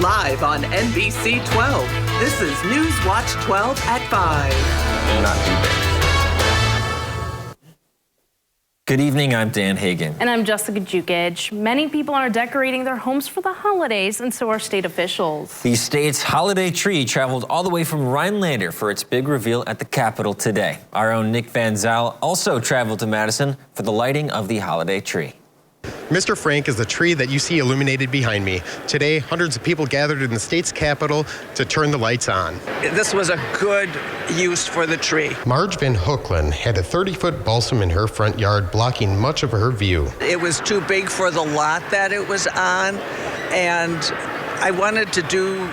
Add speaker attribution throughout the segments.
Speaker 1: Live on NBC 12, this is Newswatch 12 at 5.
Speaker 2: Not too bad. Good evening, I'm Dan Hagan.
Speaker 3: And I'm Jessica Jukic. Many people are decorating their homes for the holidays, and so are state officials.
Speaker 2: The state's holiday tree traveled all the way from Rhinelander for its big reveal at the Capitol today. Our own Nick Van Zyl also traveled to Madison for the lighting of the holiday tree.
Speaker 4: Mr. Frank is the tree that you see illuminated behind me. Today, hundreds of people gathered in the state's capital to turn the lights on.
Speaker 5: This was a good use for the tree.
Speaker 4: Marge Van Hooklen had a 30-foot balsam in her front yard blocking much of her view.
Speaker 5: It was too big for the lot that it was on, and I wanted to do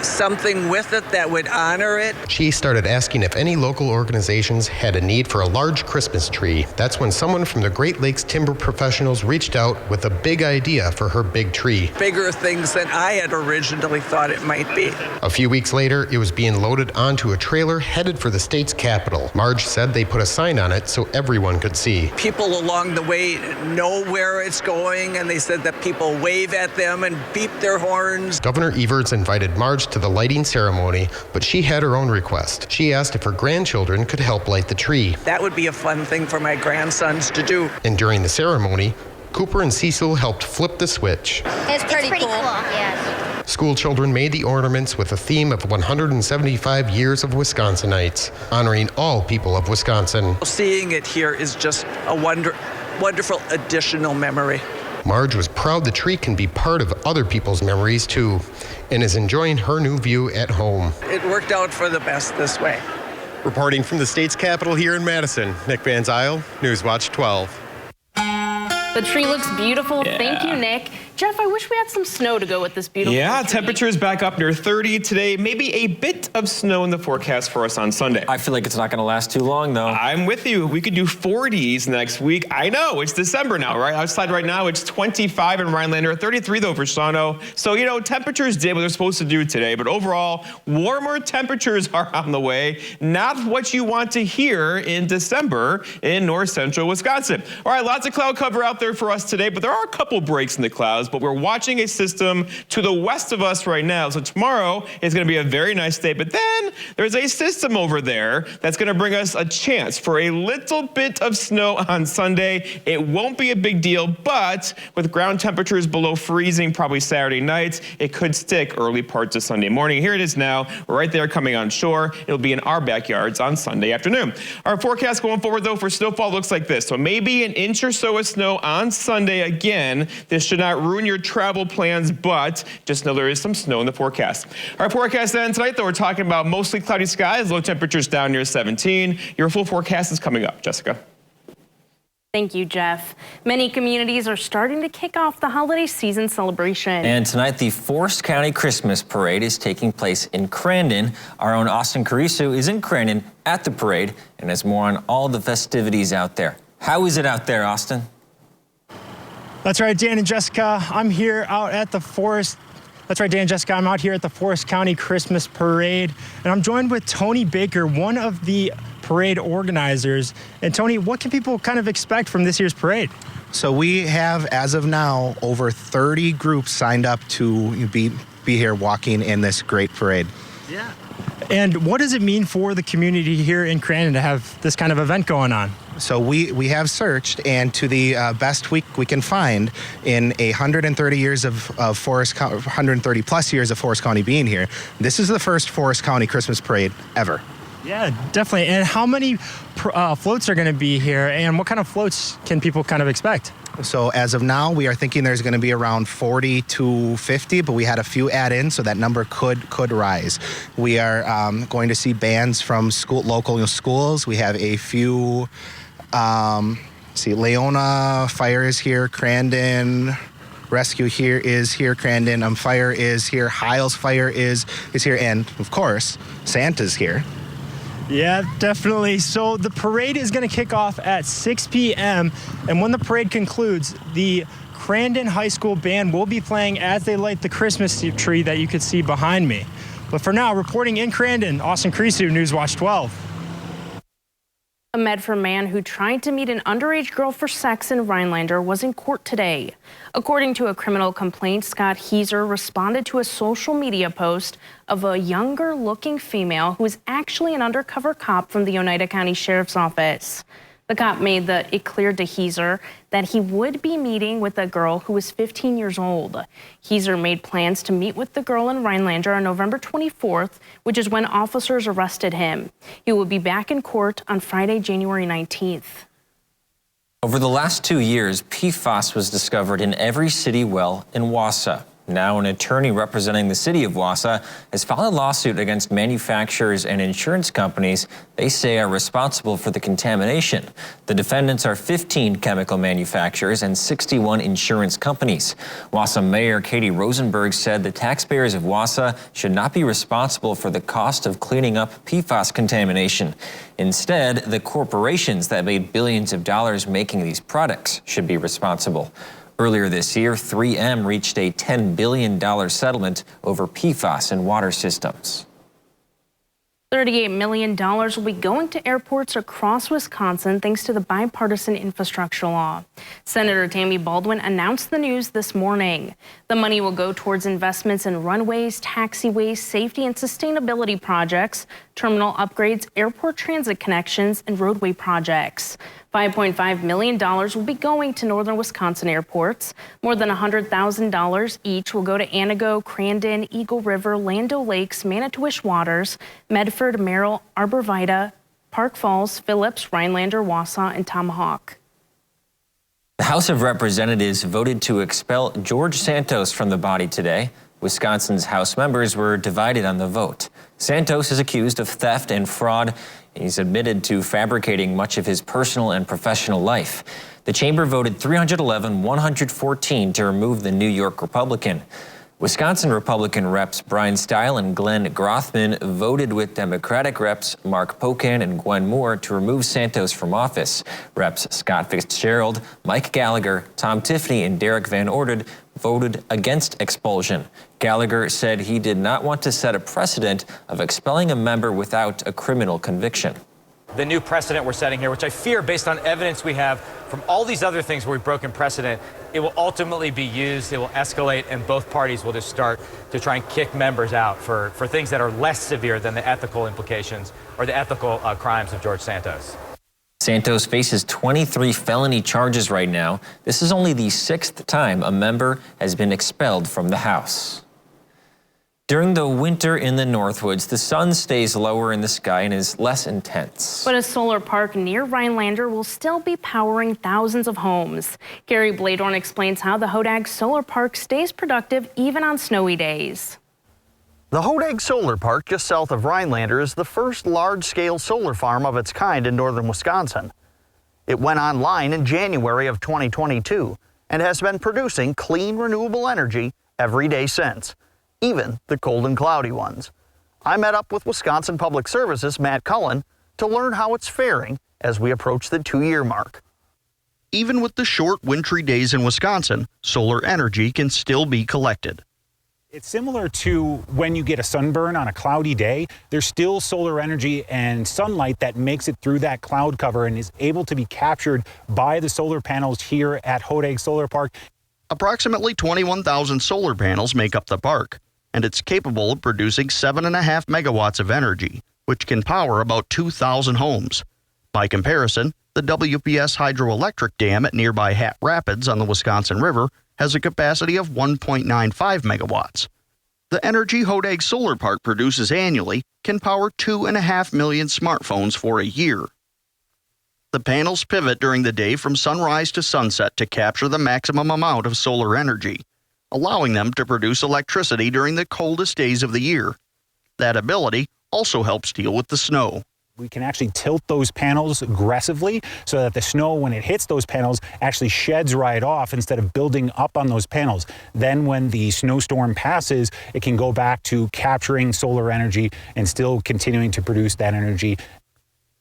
Speaker 5: something with it that would honor it.
Speaker 4: She started asking if any local organizations had a need for a large Christmas tree. That's when someone from the Great Lakes Timber Professionals reached out with a big idea for her big tree.
Speaker 5: Bigger things than I had originally thought it might be.
Speaker 4: A few weeks later, it was being loaded onto a trailer headed for the state's capital. Marge said they put a sign on it so everyone could see.
Speaker 5: People along the way know where it's going, and they said that people wave at them and beep their horns.
Speaker 4: Governor Evers invited Marge to the lighting ceremony, but she had her own request. She asked if her grandchildren could help light the tree.
Speaker 5: That would be a fun thing for my grandsons to do.
Speaker 4: And during the ceremony, Cooper and Cecil helped flip the switch.
Speaker 6: It's pretty cool. Yes.
Speaker 4: School children made the ornaments with a theme of 175 years of Wisconsinites, honoring all people of Wisconsin.
Speaker 5: Seeing it here is just a wonderful additional memory.
Speaker 4: Marge was proud the tree can be part of other people's memories too, and is enjoying her new view at home.
Speaker 5: It worked out for the best this way.
Speaker 4: Reporting from the state's capital here in Madison, Nick Van Zyl, Newswatch 12.
Speaker 3: The tree looks beautiful.
Speaker 7: Yeah.
Speaker 3: Thank you, Nick. Jeff, I wish we had some snow to go with this beautiful
Speaker 7: Yeah,
Speaker 3: tree.
Speaker 7: temperatures back up near 30 today. Maybe a bit of snow in the forecast for us on Sunday.
Speaker 2: I feel like it's not going to last too long, though.
Speaker 7: I'm with you. We could do 40s next week. I know, it's December now, right? Outside right now, it's 25 in Rhinelander, 33 though for Shawano. So, you know, temperatures did what they're supposed to do today, but overall, warmer temperatures are on the way. Not what you want to hear in December in north central Wisconsin. All right, lots of cloud cover out there for us today, but there are a couple breaks in the clouds, but we're watching a system to the west of us right now. So tomorrow is going to be a very nice day, but then there's a system over there that's going to bring us a chance for a little bit of snow on Sunday. It won't be a big deal, but with ground temperatures below freezing probably Saturday nights, it could stick early parts of Sunday morning. Here it is now, right there coming on shore. It'll be in our backyards on Sunday afternoon. Our forecast going forward, though, for snowfall looks like this. So maybe an inch or so of snow on Sunday again. This should not ruin your travel plans, but just know there is some snow in the forecast. Our forecast then tonight, though, we're talking about mostly cloudy skies, low temperatures down near 17. Your full forecast is coming up. Jessica.
Speaker 3: Thank you, Jeff. Many communities are starting to kick off the holiday season celebration.
Speaker 2: And tonight, the Forest County Christmas Parade is taking place in Crandon. Our own Austin Carisu is in Crandon at the parade and has more on all the festivities out there. How is it out there, Austin?
Speaker 8: That's right, Dan and Jessica. I'm here out at the Forest. That's right, Dan and Jessica. I'm out here at the Forest County Christmas Parade, and I'm joined with Tony Baker, one of the parade organizers. And Tony, what can people kind of expect from this year's parade?
Speaker 9: So we have, as of now, over 30 groups signed up to be here walking in this great parade.
Speaker 8: Yeah. And what does it mean for the community here in Crandon to have this kind of event going on?
Speaker 9: So we have searched, and to the best we can find in 130 years of 130 plus years of Forest County being here, this is the first Forest County Christmas parade ever.
Speaker 8: Yeah, definitely. And how many floats are going to be here, and what kind of floats can people kind of expect?
Speaker 9: So as of now, we are thinking there's going to be around 40 to 50, but we had a few add-ins, so that number could rise. We are going to see bands from local schools. We have a few. Leona Fire is here, Crandon Rescue is here, Crandon Fire is here, Hiles Fire is here, and of course, Santa's here.
Speaker 8: Yeah, definitely. So the parade is going to kick off at 6 p.m. and when the parade concludes, the Crandon High School band will be playing as they light the Christmas tree that you could see behind me. But for now, reporting in Crandon, Austin Carisu, Newswatch 12.
Speaker 3: A Medford man who tried to meet an underage girl for sex in Rhinelander was in court today. According to a criminal complaint, Scott Heiser responded to a social media post of a younger-looking female who is actually an undercover cop from the Oneida County Sheriff's Office. The cop made it clear to Heiser that he would be meeting with a girl who was 15 years old. Heiser made plans to meet with the girl in Rhinelander on November 24th, which is when officers arrested him. He will be back in court on Friday, January 19th.
Speaker 2: Over the last 2 years, PFAS was discovered in every city well in Wausau. Now, an attorney representing the city of Wausau has filed a lawsuit against manufacturers and insurance companies they say are responsible for the contamination. The defendants are 15 chemical manufacturers and 61 insurance companies. Wausau Mayor Katie Rosenberg said the taxpayers of Wausau should not be responsible for the cost of cleaning up PFAS contamination. Instead, the corporations that made billions of dollars making these products should be responsible. Earlier this year, 3M reached a $10 billion settlement over PFAS in water systems.
Speaker 3: $38 million will be going to airports across Wisconsin thanks to the bipartisan infrastructure law. Senator Tammy Baldwin announced the news this morning. The money will go towards investments in runways, taxiways, safety and sustainability projects, terminal upgrades, airport transit connections, and roadway projects. $5.5 million will be going to northern Wisconsin airports. More than $100,000 each will go to Anago, Crandon, Eagle River, Lando Lakes, Manitowish Waters, Medford, Merrill, Arbor Vitae, Park Falls, Phillips, Rhinelander, Wausau, and Tomahawk.
Speaker 2: The House of Representatives voted to expel George Santos from the body today. Wisconsin's House members were divided on the vote. Santos is accused of theft and fraud. He's admitted to fabricating much of his personal and professional life. The chamber voted 311-114 to remove the New York Republican. Wisconsin Republican reps Brian Stile and Glenn Grothman voted with Democratic reps Mark Pocan and Gwen Moore to remove Santos from office. Reps Scott Fitzgerald, Mike Gallagher, Tom Tiffany, and Derek Van Orden voted against expulsion. Gallagher said he did not want to set a precedent of expelling a member without a criminal conviction.
Speaker 10: The new precedent we're setting here, which I fear based on evidence we have from all these other things where we've broken precedent, it will ultimately be used, it will escalate, and both parties will just start to try and kick members out for things that are less severe than the ethical implications or the ethical crimes of George Santos.
Speaker 2: Santos faces 23 felony charges right now. This is only the 6th time a member has been expelled from the House. During the winter in the Northwoods, the sun stays lower in the sky and is less intense.
Speaker 3: But a solar park near Rhinelander will still be powering thousands of homes. Gary Bladorn explains how the Hodag Solar Park stays productive even on snowy days.
Speaker 11: The Hodag Solar Park just south of Rhinelander is the first large-scale solar farm of its kind in northern Wisconsin. It went online in January of 2022 and has been producing clean, renewable energy every day since, even the cold and cloudy ones. I met up with Wisconsin Public Services' Matt Cullen to learn how it's faring as we approach the 2-year mark. Even with the short, wintry days in Wisconsin, solar energy can still be collected.
Speaker 12: It's similar to when you get a sunburn on a cloudy day. There's still solar energy and sunlight that makes it through that cloud cover and is able to be captured by the solar panels here at Hodag Solar Park.
Speaker 11: Approximately 21,000 solar panels make up the park, and it's capable of producing 7.5 megawatts of energy, which can power about 2,000 homes. By comparison, the WPS hydroelectric dam at nearby Hat Rapids on the Wisconsin River has a capacity of 1.95 megawatts. The energy Hodag Solar Park produces annually can power 2.5 million smartphones for a year. The panels pivot during the day from sunrise to sunset to capture the maximum amount of solar energy, allowing them to produce electricity during the coldest days of the year. That ability also helps deal with the snow.
Speaker 12: We can actually tilt those panels aggressively so that the snow, when it hits those panels, actually sheds right off instead of building up on those panels. Then when the snowstorm passes, it can go back to capturing solar energy and still continuing to produce that energy.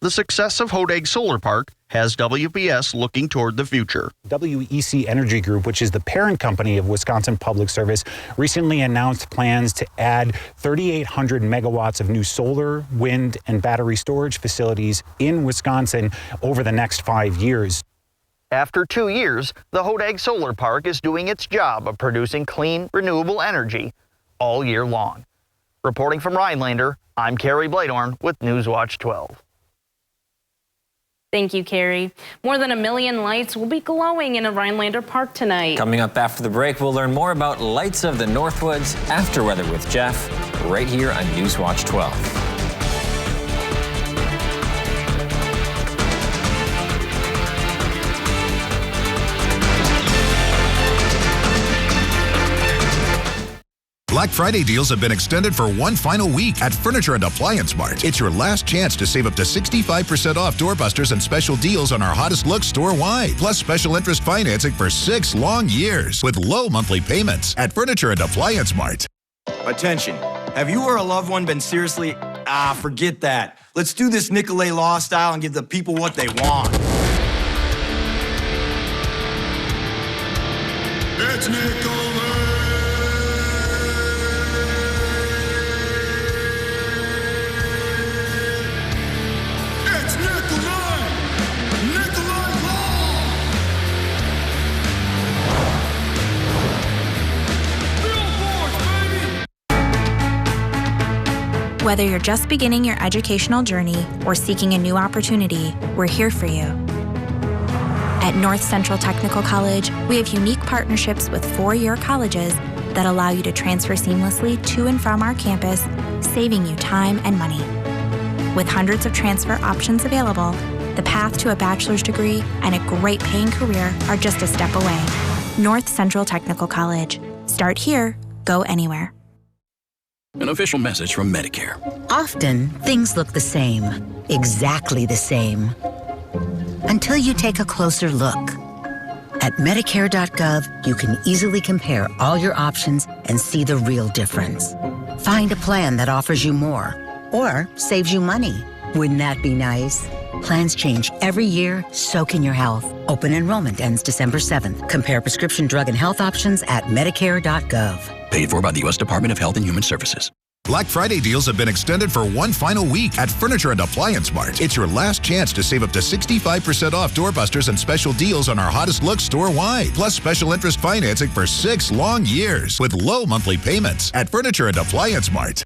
Speaker 11: The success of Hodeg Solar Park has WPS looking toward the future.
Speaker 12: WEC Energy Group, which is the parent company of Wisconsin Public Service, recently announced plans to add 3,800 megawatts of new solar, wind, and battery storage facilities in Wisconsin over the next 5 years.
Speaker 11: After 2 years, the Hodeg Solar Park is doing its job of producing clean, renewable energy all year long. Reporting from Rhinelander, I'm Kerry Bladorn with Newswatch 12.
Speaker 3: Thank you, Carrie. More than 1 million lights will be glowing in a Rhinelander park tonight.
Speaker 2: Coming up after the break, we'll learn more about Lights of the Northwoods after weather with Jeff, right here on Newswatch 12.
Speaker 13: Black Friday deals have been extended for one final week at Furniture and Appliance Mart. It's your last chance to save up to 65% off doorbusters and special deals on our hottest looks store-wide. Plus special interest financing for 6 long years with low monthly payments at Furniture and Appliance Mart.
Speaker 14: Attention. Have you or a loved one been seriously... forget that. Let's do this Nicolay Law style and give the people what they want.
Speaker 15: It's Nicolay.
Speaker 16: Whether you're just beginning your educational journey or seeking a new opportunity, we're here for you. At North Central Technical College, we have unique partnerships with 4-year colleges that allow you to transfer seamlessly to and from our campus, saving you time and money. With hundreds of transfer options available, the path to a bachelor's degree and a great paying career are just a step away. North Central Technical College. Start here, go anywhere.
Speaker 17: An official message from Medicare.
Speaker 18: Often, things look the same, exactly the same, until you take a closer look. At Medicare.gov, you can easily compare all your options and see the real difference. Find a plan that offers you more or saves you money. Wouldn't that be nice? Plans change every year, so can your health. Open enrollment ends December 7th. Compare prescription drug and health options at Medicare.gov.
Speaker 17: Paid for by the U.S. Department of Health and Human Services.
Speaker 13: Black Friday deals have been extended for one final week at Furniture and Appliance Mart. It's your last chance to save up to 65% off doorbusters and special deals on our hottest looks store-wide. Plus special interest financing for 6 long years with low monthly payments at Furniture and Appliance Mart.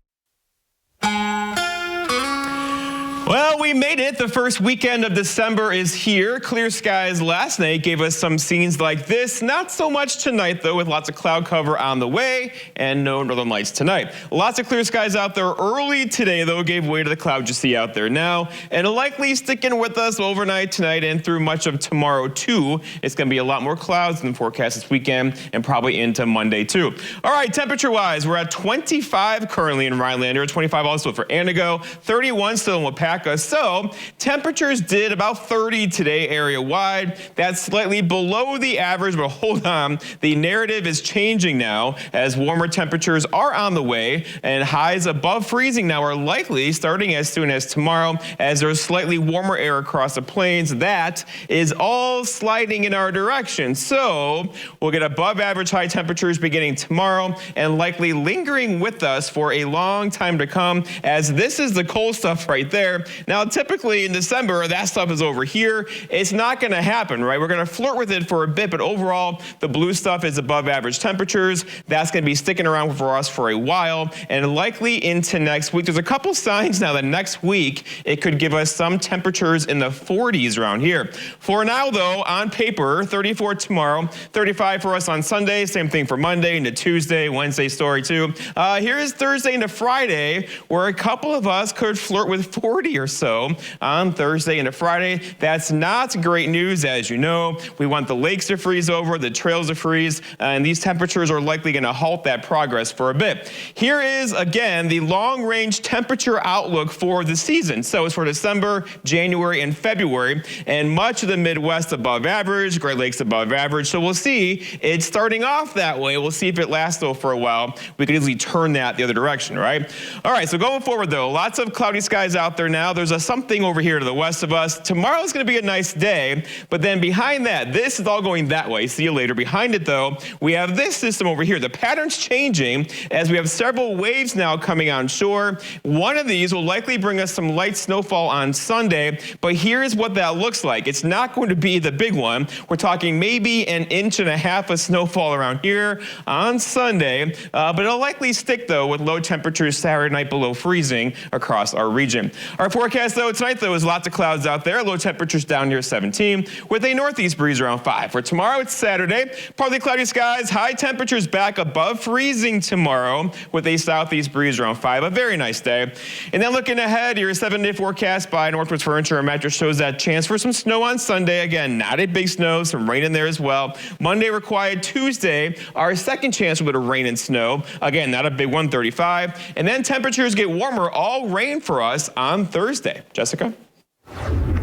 Speaker 7: Well, we made it. The first weekend of December is here. Clear skies last night gave us some scenes like this. Not so much tonight, though, with lots of cloud cover on the way and no northern lights tonight. Lots of clear skies out there early today, though, gave way to the clouds you see out there now. And likely sticking with us overnight tonight and through much of tomorrow, too. It's going to be a lot more clouds in the forecast this weekend and probably into Monday, too. All right, temperature-wise, we're at 25 currently in Rhinelander, 25 also for Antigo, 31 still in Wapaka. So temperatures did about 30 today area-wide. That's slightly below the average, but hold on. The narrative is changing now as warmer temperatures are on the way and highs above freezing now are likely starting as soon as tomorrow as there's slightly warmer air across the plains. That is all sliding in our direction. So we'll get above average high temperatures beginning tomorrow and likely lingering with us for a long time to come as this is the cold stuff right there. Now, typically in December, that stuff is over here. It's not going to happen, right? We're going to flirt with it for a bit, but overall, the blue stuff is above average temperatures. That's going to be sticking around for us for a while and likely into next week. There's a couple signs now that next week, it could give us some temperatures in the 40s around here. For now, though, on paper, 34 tomorrow, 35 for us on Sunday, same thing for Monday into Tuesday, Wednesday story too. Here's Thursday into Friday, where a couple of us could flirt with 40 or so on Thursday into Friday. That's not great news, as you know. We want the lakes to freeze over, the trails to freeze, and these temperatures are likely going to halt that progress for a bit. Here is, again, the long-range temperature outlook for the season. So it's for December, January, and February, and much of the Midwest above average, Great Lakes above average. So we'll see. It's starting off that way. We'll see if it lasts, though, for a while. We could easily turn that the other direction, right? All right, so going forward, though, lots of cloudy skies out there now. now. There's something over here to the west of us. Tomorrow's going to be a nice day, but then behind that, this is all going that way. See you later. Behind it, though, we have this system over here. The pattern's changing as we have several waves now coming on shore. One of these will likely bring us some light snowfall on Sunday, but here's what that looks like. It's not going to be the big one. We're talking maybe 1.5 inches of snowfall around here on Sunday, but it'll likely stick, though, with low temperatures Saturday night below freezing across our region. Our forecast, though, tonight, though, is lots of clouds out there. Low temperatures down near 17, with a northeast breeze around 5. For tomorrow, it's Saturday. Partly cloudy skies, high temperatures back above freezing tomorrow, with a southeast breeze around 5. A very nice day. And then looking ahead, your 7-day forecast by Northwoods Furniture and Mattress shows that chance for some snow on Sunday. Again, not a big snow, some rain in there as well. Monday required. Tuesday, our second chance for a bit of rain and snow. Again, not a big one, 35. And then temperatures get warmer, all rain for us on Thursday. Jessica?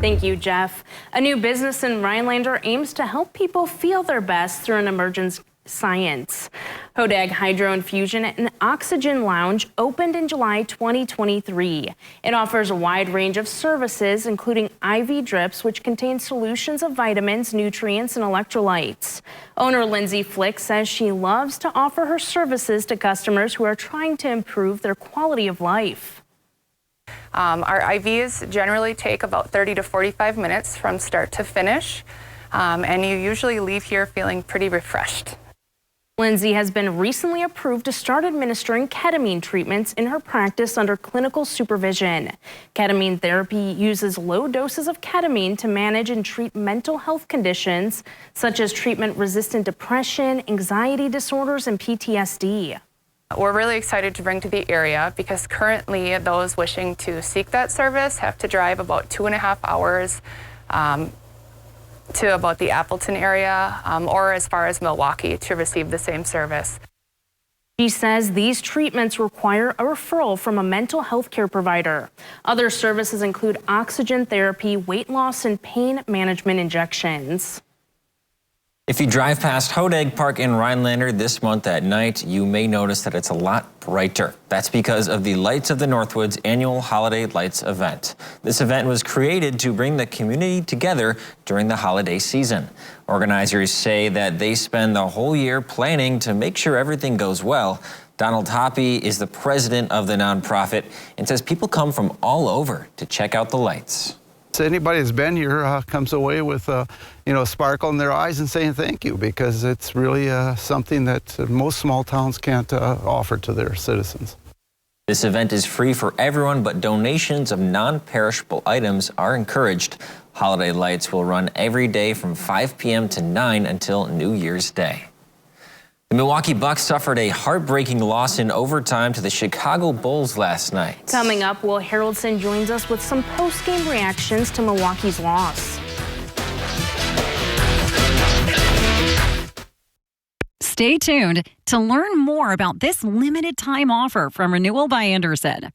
Speaker 3: Thank you, Jeff. A new business in Rhinelander aims to help people feel their best through an emergence science. Hodag Hydro Infusion and Oxygen Lounge opened in July 2023. It offers a wide range of services, including IV drips, which contain solutions of vitamins, nutrients, and electrolytes. Owner Lindsay Flick says she loves to offer her services to customers who are trying to improve their quality of life.
Speaker 15: Our IVs generally take about 30 to 45 minutes from start to finish, and you usually leave here feeling pretty refreshed.
Speaker 3: Lindsay has been recently approved to start administering ketamine treatments in her practice under clinical supervision. Ketamine therapy uses low doses of ketamine to manage and treat mental health conditions such as treatment-resistant depression, anxiety disorders, and PTSD.
Speaker 15: We're really excited to bring to the area because currently those wishing to seek that service have to drive about 2.5 hours to about the Appleton area or as far as Milwaukee to receive the same service.
Speaker 3: She says these treatments require a referral from a mental health care provider. Other services include oxygen therapy, weight loss, and pain management injections.
Speaker 2: If you drive past Hodag Park in Rhinelander this month at night, you may notice that it's a lot brighter. That's because of the Lights of the Northwoods annual Holiday Lights event. This event was created to bring the community together during the holiday season. Organizers say that they spend the whole year planning to make sure everything goes well. Donald Hoppy is the president of the nonprofit and says people come from all over to check out the lights.
Speaker 19: Anybody that's been here comes away with a sparkle in their eyes and saying thank you, because it's really something that most small towns can't offer to their citizens.
Speaker 2: This event is free for everyone, but donations of non-perishable items are encouraged. Holiday lights will run every day from 5 p.m. to 9 until New Year's Day. The Milwaukee Bucks suffered a heartbreaking loss in overtime to the Chicago Bulls last night.
Speaker 3: Coming up, Will Harroldson joins us with some post-game reactions to Milwaukee's loss.
Speaker 20: Stay tuned to learn more about this limited time offer from Renewal by Andersen.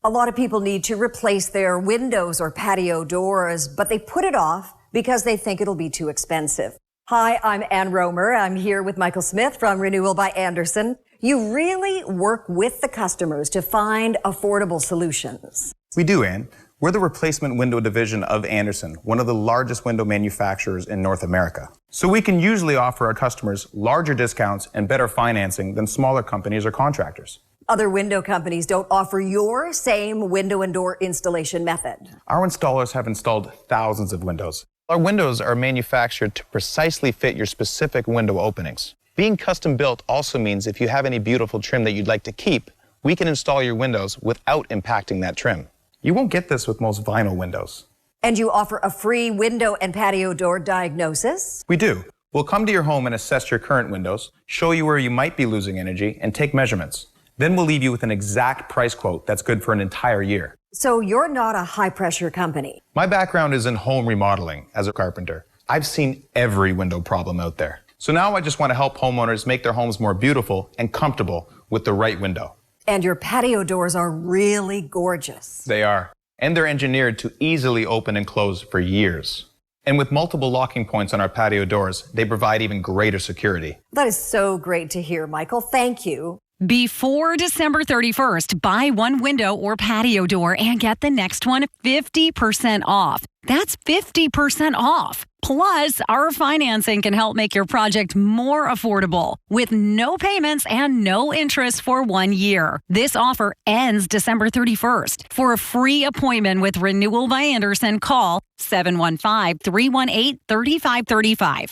Speaker 21: A lot of people need to replace their windows or patio doors, but they put it off because they think it'll be too expensive. Hi, I'm Ann Romer. I'm here with Michael Smith from Renewal by Andersen. You really work with the customers to find affordable solutions.
Speaker 22: We do, Ann. We're the replacement window division of Andersen, one of the largest window manufacturers in North America. So we can usually offer our customers larger discounts and better financing than smaller companies or contractors.
Speaker 21: Other window companies don't offer your same window and door installation method.
Speaker 22: Our installers have installed thousands of windows. Our windows are manufactured to precisely fit your specific window openings. Being custom built also means if you have any beautiful trim that you'd like to keep, we can install your windows without impacting that trim. You won't get this with most vinyl windows.
Speaker 21: And you offer a free window and patio door diagnosis?
Speaker 22: We do. We'll come to your home and assess your current windows, show you where you might be losing energy, and take measurements. Then we'll leave you with an exact price quote that's good for an entire year.
Speaker 21: So you're not a high-pressure company.
Speaker 22: My background is in home remodeling as a carpenter. I've seen every window problem out there. So now I just want to help homeowners make their homes more beautiful and comfortable with the right window.
Speaker 21: And your patio doors are really gorgeous.
Speaker 22: They are. And they're engineered to easily open and close for years. And with multiple locking points on our patio doors, they provide even greater security.
Speaker 21: That is so great to hear, Michael. Thank you.
Speaker 20: Before December 31st, buy one window or patio door and get the next one 50% off. That's 50% off. Plus, our financing can help make your project more affordable with no payments and no interest for 1 year. This offer ends December 31st. For a free appointment with Renewal by Andersen, call 715-318-3535.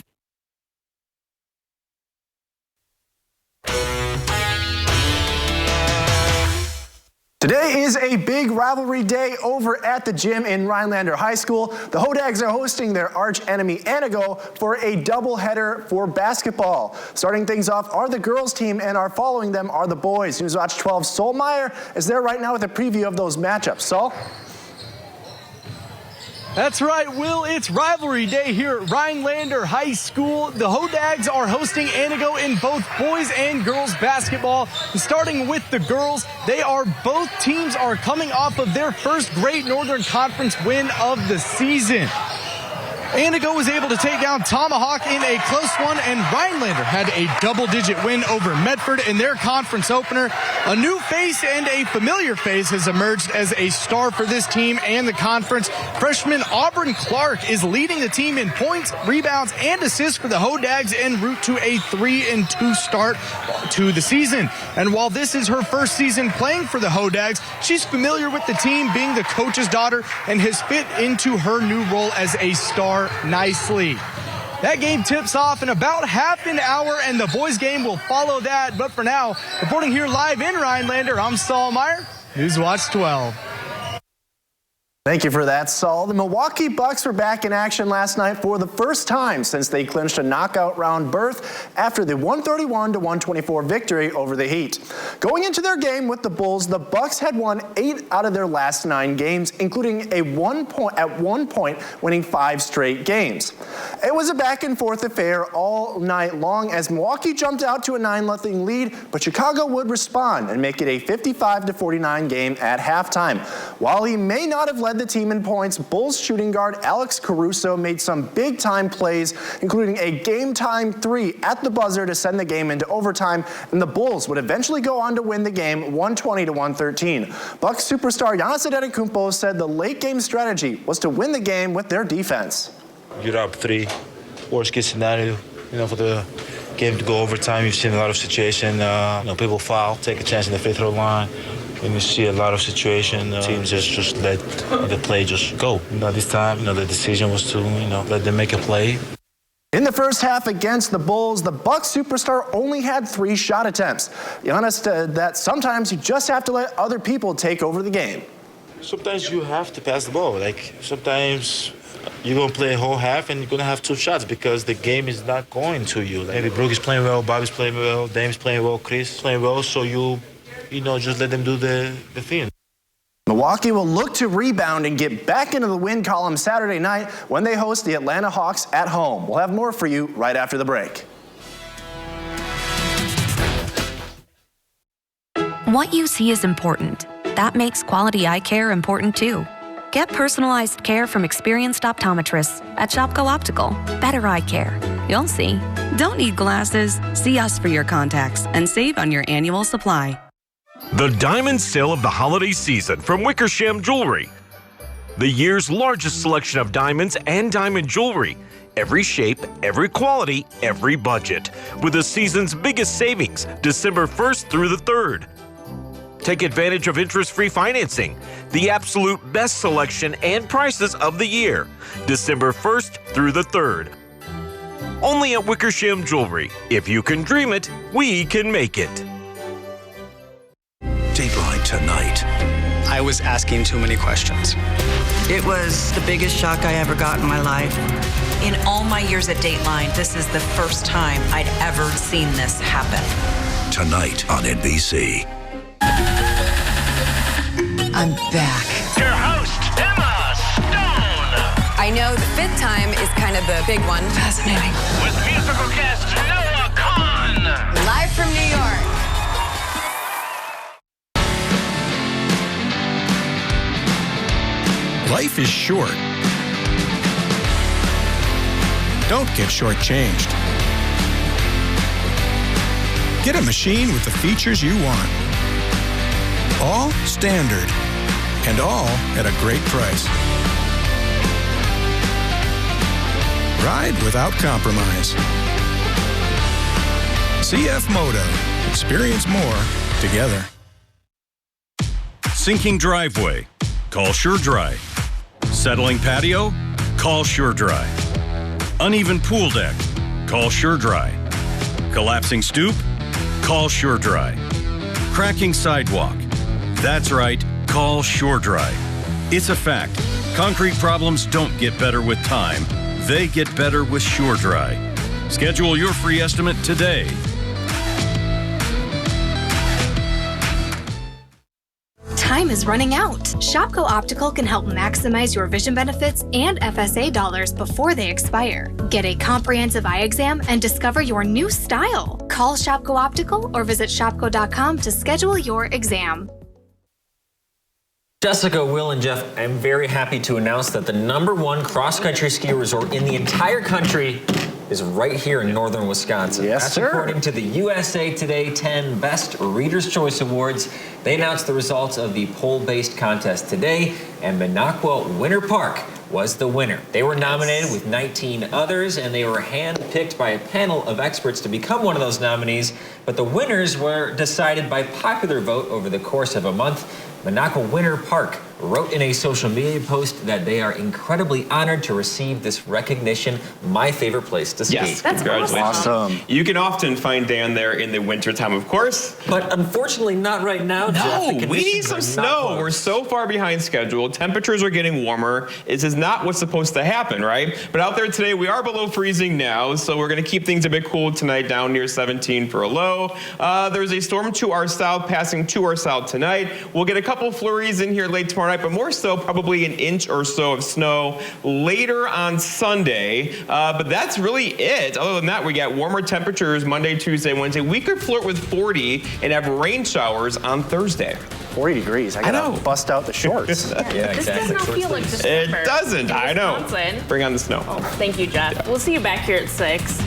Speaker 1: Today is a big rivalry day over at the gym in Rhinelander High School. The Hodags are hosting their arch enemy Anago for a doubleheader for basketball. Starting things off are the girls team, and are following them are the boys. Newswatch 12's Sol Meyer is there right now with a preview of those matchups. Sol?
Speaker 6: That's right, Will. It's rivalry day here at Rhinelander High School. The Hodags are hosting Anago in both boys and girls basketball. Starting with the girls, both teams are coming off of their first Great Northern Conference win of the season. Anago was able to take down Tomahawk in a close one, and Rhinelander had a double-digit win over Medford in their conference opener. A new face and a familiar face has emerged as a star for this team and the conference. Freshman Auburn Clark is leading the team in points, rebounds, and assists for the Hodags en route to a 3-2 start to the season. And while this is her first season playing for the Hodags, she's familiar with the team, being the coach's daughter, and has fit into her new role as a star nicely. That game tips off in about half an hour, and the boys game will follow that. But for now, reporting here live in Rhinelander, I'm Sol Meyer, Newswatch 12.
Speaker 1: Thank you for that, Sol. The Milwaukee Bucks were back in action last night for the first time since they clinched a knockout round berth after the 131-124 victory over the Heat. Going into their game with the Bulls, the Bucks had won 8 out of their last 9 games, including at one point winning 5 straight games. It was a back-and-forth affair all night long as Milwaukee jumped out to a 9-0 lead, but Chicago would respond and make it a 55-49 game at halftime. While he may not have led the team in points, Bulls shooting guard Alex Caruso made some big-time plays, including a game-time 3 at the buzzer to send the game into overtime, and the Bulls would eventually go on to win the game 120-113. Bucks superstar Giannis Antetokounmpo said the late-game strategy was to win the game with their defense.
Speaker 23: You're up 3, worst-case scenario, for the game to go overtime. You've seen a lot of situations, people foul, take a chance in the free throw line. And you see a lot of situations, teams just let the play just go. This time, the decision was to, let them make a play.
Speaker 1: In the first half against the Bulls, the Bucks superstar only had 3 shot attempts. Giannis said that sometimes you just have to let other people take over the game.
Speaker 23: Sometimes you have to pass the ball. Sometimes you're going to play a whole half and you're going to have 2 shots because the game is not going to you. Maybe Brooke is playing well, Bobby's playing well, Dame's playing well, Chris playing well, so just let them do the thing.
Speaker 1: Milwaukee will look to rebound and get back into the win column Saturday night when they host the Atlanta Hawks at home. We'll have more for you right after the break.
Speaker 16: What you see is important. That makes quality eye care important too. Get personalized care from experienced optometrists at Shopko Optical. Better eye care. You'll see. Don't need glasses? See us for your contacts and save on your annual supply.
Speaker 24: The diamond sale of the holiday season from Wickersham Jewelry. The year's largest selection of diamonds and diamond jewelry. Every shape, every quality, every budget. With the season's biggest savings, December 1st through the 3rd. Take advantage of interest-free financing. The absolute best selection and prices of the year. December 1st through the 3rd. Only at Wickersham Jewelry. If you can dream it, we can make it.
Speaker 17: Dateline tonight.
Speaker 25: I was asking too many questions.
Speaker 26: It was the biggest shock I ever got in my life.
Speaker 27: In all my years at Dateline, this is the first time I'd ever seen this happen.
Speaker 17: Tonight on NBC.
Speaker 27: I'm back.
Speaker 28: Your host, Emma Stone.
Speaker 27: I know the 5th time is kind of the big one. Fascinating.
Speaker 28: With musical guest Noah Kahn.
Speaker 27: Live from New York.
Speaker 29: Life is short. Don't get shortchanged.
Speaker 4: Get a machine with the features you want. All standard, and all at a great price. Ride without compromise. CF Moto. Experience more together.
Speaker 5: Sinking driveway? Call SureDry. Settling patio? Call SureDry. Uneven pool deck? Call SureDry. Collapsing stoop? Call SureDry. Cracking sidewalk? That's right, call SureDry. It's a fact. Concrete problems don't get better with time. They get better with SureDry. Schedule your free estimate today.
Speaker 8: Time is running out. Shopko Optical can help maximize your vision benefits and FSA dollars before they expire. Get a comprehensive eye exam and discover your new style. Call Shopko Optical or visit shopko.com to schedule your exam.
Speaker 2: Jessica, Will, and Jeff, I'm very happy to announce that the #1 cross-country ski resort in the entire country is right here in northern Wisconsin.
Speaker 1: Yes,
Speaker 2: That's
Speaker 1: sir.
Speaker 2: according to the USA Today 10 Best Reader's Choice Awards. They announced the results of the poll-based contest today, and Minocqua Winter Park was the winner. They were nominated with 19 others, and they were handpicked by a panel of experts to become one of those nominees, but the winners were decided by popular vote over the course of a month. Minocqua Winter Park wrote in a social media post that they are incredibly honored to receive this recognition. My favorite place to ski.
Speaker 7: Yes, congratulations.
Speaker 1: Awesome.
Speaker 7: You can often find Dan there in the wintertime, of course.
Speaker 2: But unfortunately not right now, Jeff.
Speaker 7: No,
Speaker 2: The
Speaker 7: we need
Speaker 2: conditions
Speaker 7: some
Speaker 2: are
Speaker 7: snow.
Speaker 2: not close.
Speaker 7: We're so far behind schedule. Temperatures are getting warmer. This is not what's supposed to happen, right? But out there today, we are below freezing now, so we're going to keep things a bit cool tonight, down near 17 for a low. There's a storm to our south, passing to our south tonight. We'll get a couple flurries in here late tomorrow night, but more so probably an inch or so of snow later on Sunday. But that's really it. Other than that, we got warmer temperatures Monday, Tuesday, Wednesday. We could flirt with 40 and have rain showers on Thursday.
Speaker 1: 40 degrees. I gotta bust out the shorts.
Speaker 2: Yeah,
Speaker 3: This
Speaker 2: exactly.
Speaker 3: does not feel like December.
Speaker 7: It doesn't.
Speaker 3: in
Speaker 7: I know.
Speaker 3: Wisconsin.
Speaker 7: Bring on the snow.
Speaker 3: Thank you, Jeff. We'll see you back here at 6.